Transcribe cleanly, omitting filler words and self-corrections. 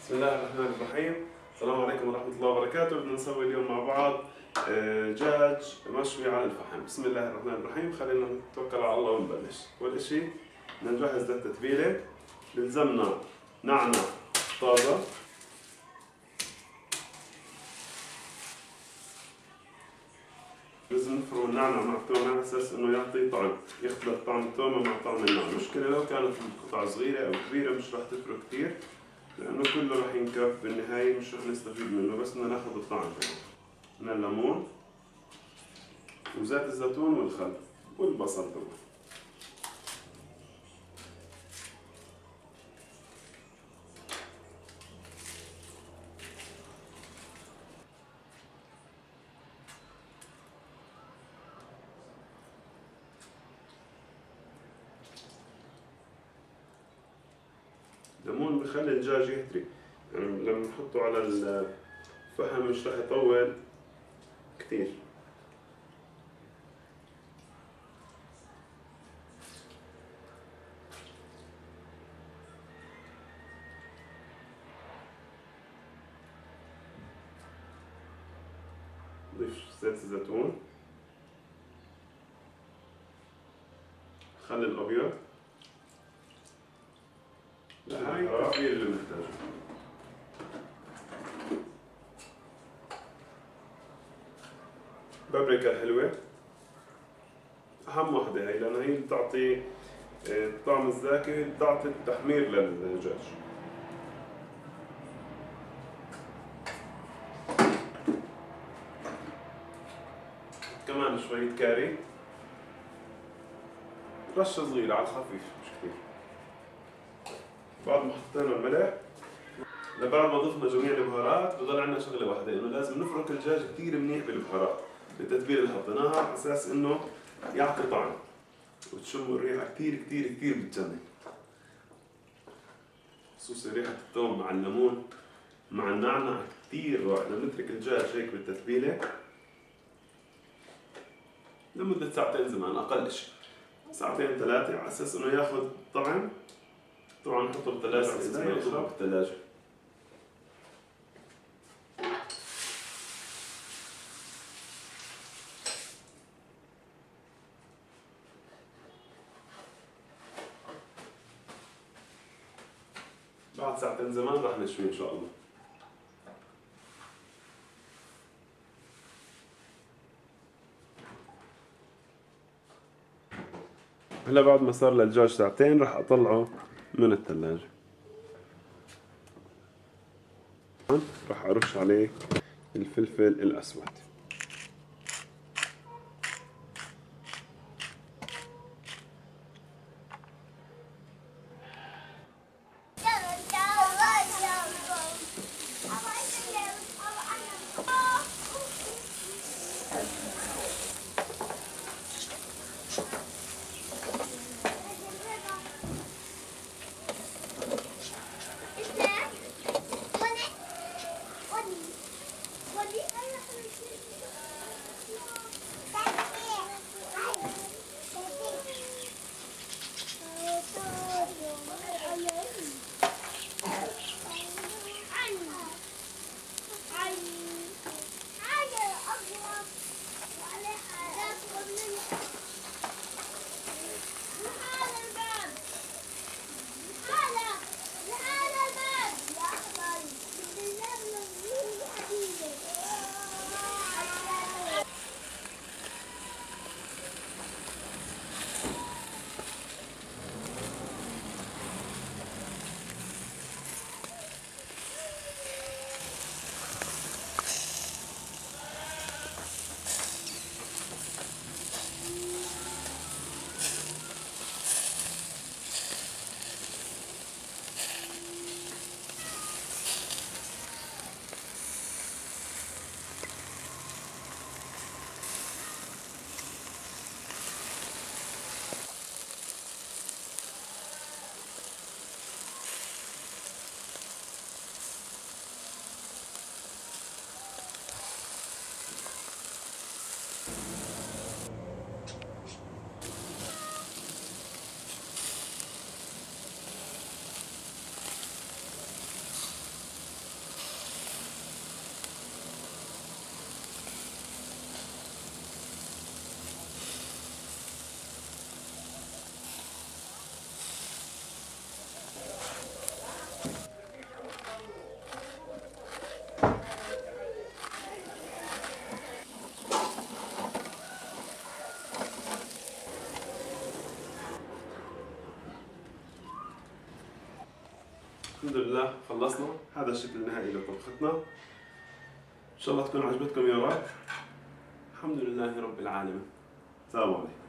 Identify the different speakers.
Speaker 1: بسم الله الرحمن الرحيم. السلام عليكم ورحمة الله وبركاته. بدنا نسوي اليوم مع بعض دجاج مشوي على الفحم. بسم الله الرحمن الرحيم. خلينا نتوكل على الله ونبلش. أول إشي بدنا نجهز للتتبيلة. بلزمنا نعناع طازة، لازم نفرم النعناع مع التومة على أساس إنه يعطي طعم، يختلط طعم التومة مع طعم النعناع. المشكلة لو كانت القطع صغيرة أو كبيرة مش راح تفرق كثير، لأنه كله راح ينكب بالنهاية، مش راح نستفيد منه، بس بدنا ناخذ الطعم. من الليمون وزيت الزيتون والخل والبصل كمان. الليمون بخلي الدجاج يهتري، يعني لما نحطه على الفحم مش راح يطول كثير. نضيف زيت الزيتون، خل الأبيض، هاي التتبيلة اللي بنحتاجها. بابريكا حلوة، أهم وحدة هي، لأن هي اللي بتعطي الطعم الزاكي، بتعطي التحمير للدجاج. كمان شوية كاري، رشة صغيرة على الخفيف مش كثير. بعد ما حطينا الملح، بعد ما ضفنا جميع البهارات، بضل عندنا شغلة واحدة، إنه لازم نفرك الدجاج كثير منيح بالبهارات، بالتتبيلة اللي حطيناها، على أساس إنه يعطي طعم وتشموا الريحة كثير كثير كثير بتجنن. خصوصي ريحة الثوم مع الليمون مع النعناع كثير رائع. نترك الدجاج هيك بالتتبيلة لمدة ساعتين زمان، أقل شيء ساعتين ثلاثة، على أساس إنه ياخذ طعم. طبعا نحطه بالثلاجة إذا ما يخرب بالثلاجة. بعد ساعتين زمان راح نشوي إن شاء الله. هلا بعد ما صار للدجاج ساعتين راح أطلعه من الثلاجة. راح أرش عليه الفلفل الأسود. الحمد لله خلصنا. هذا الشكل النهائي لطبختنا. إن شاء الله تكون عجبتكم يا رب. الحمد لله رب العالمين. السلام عليكم.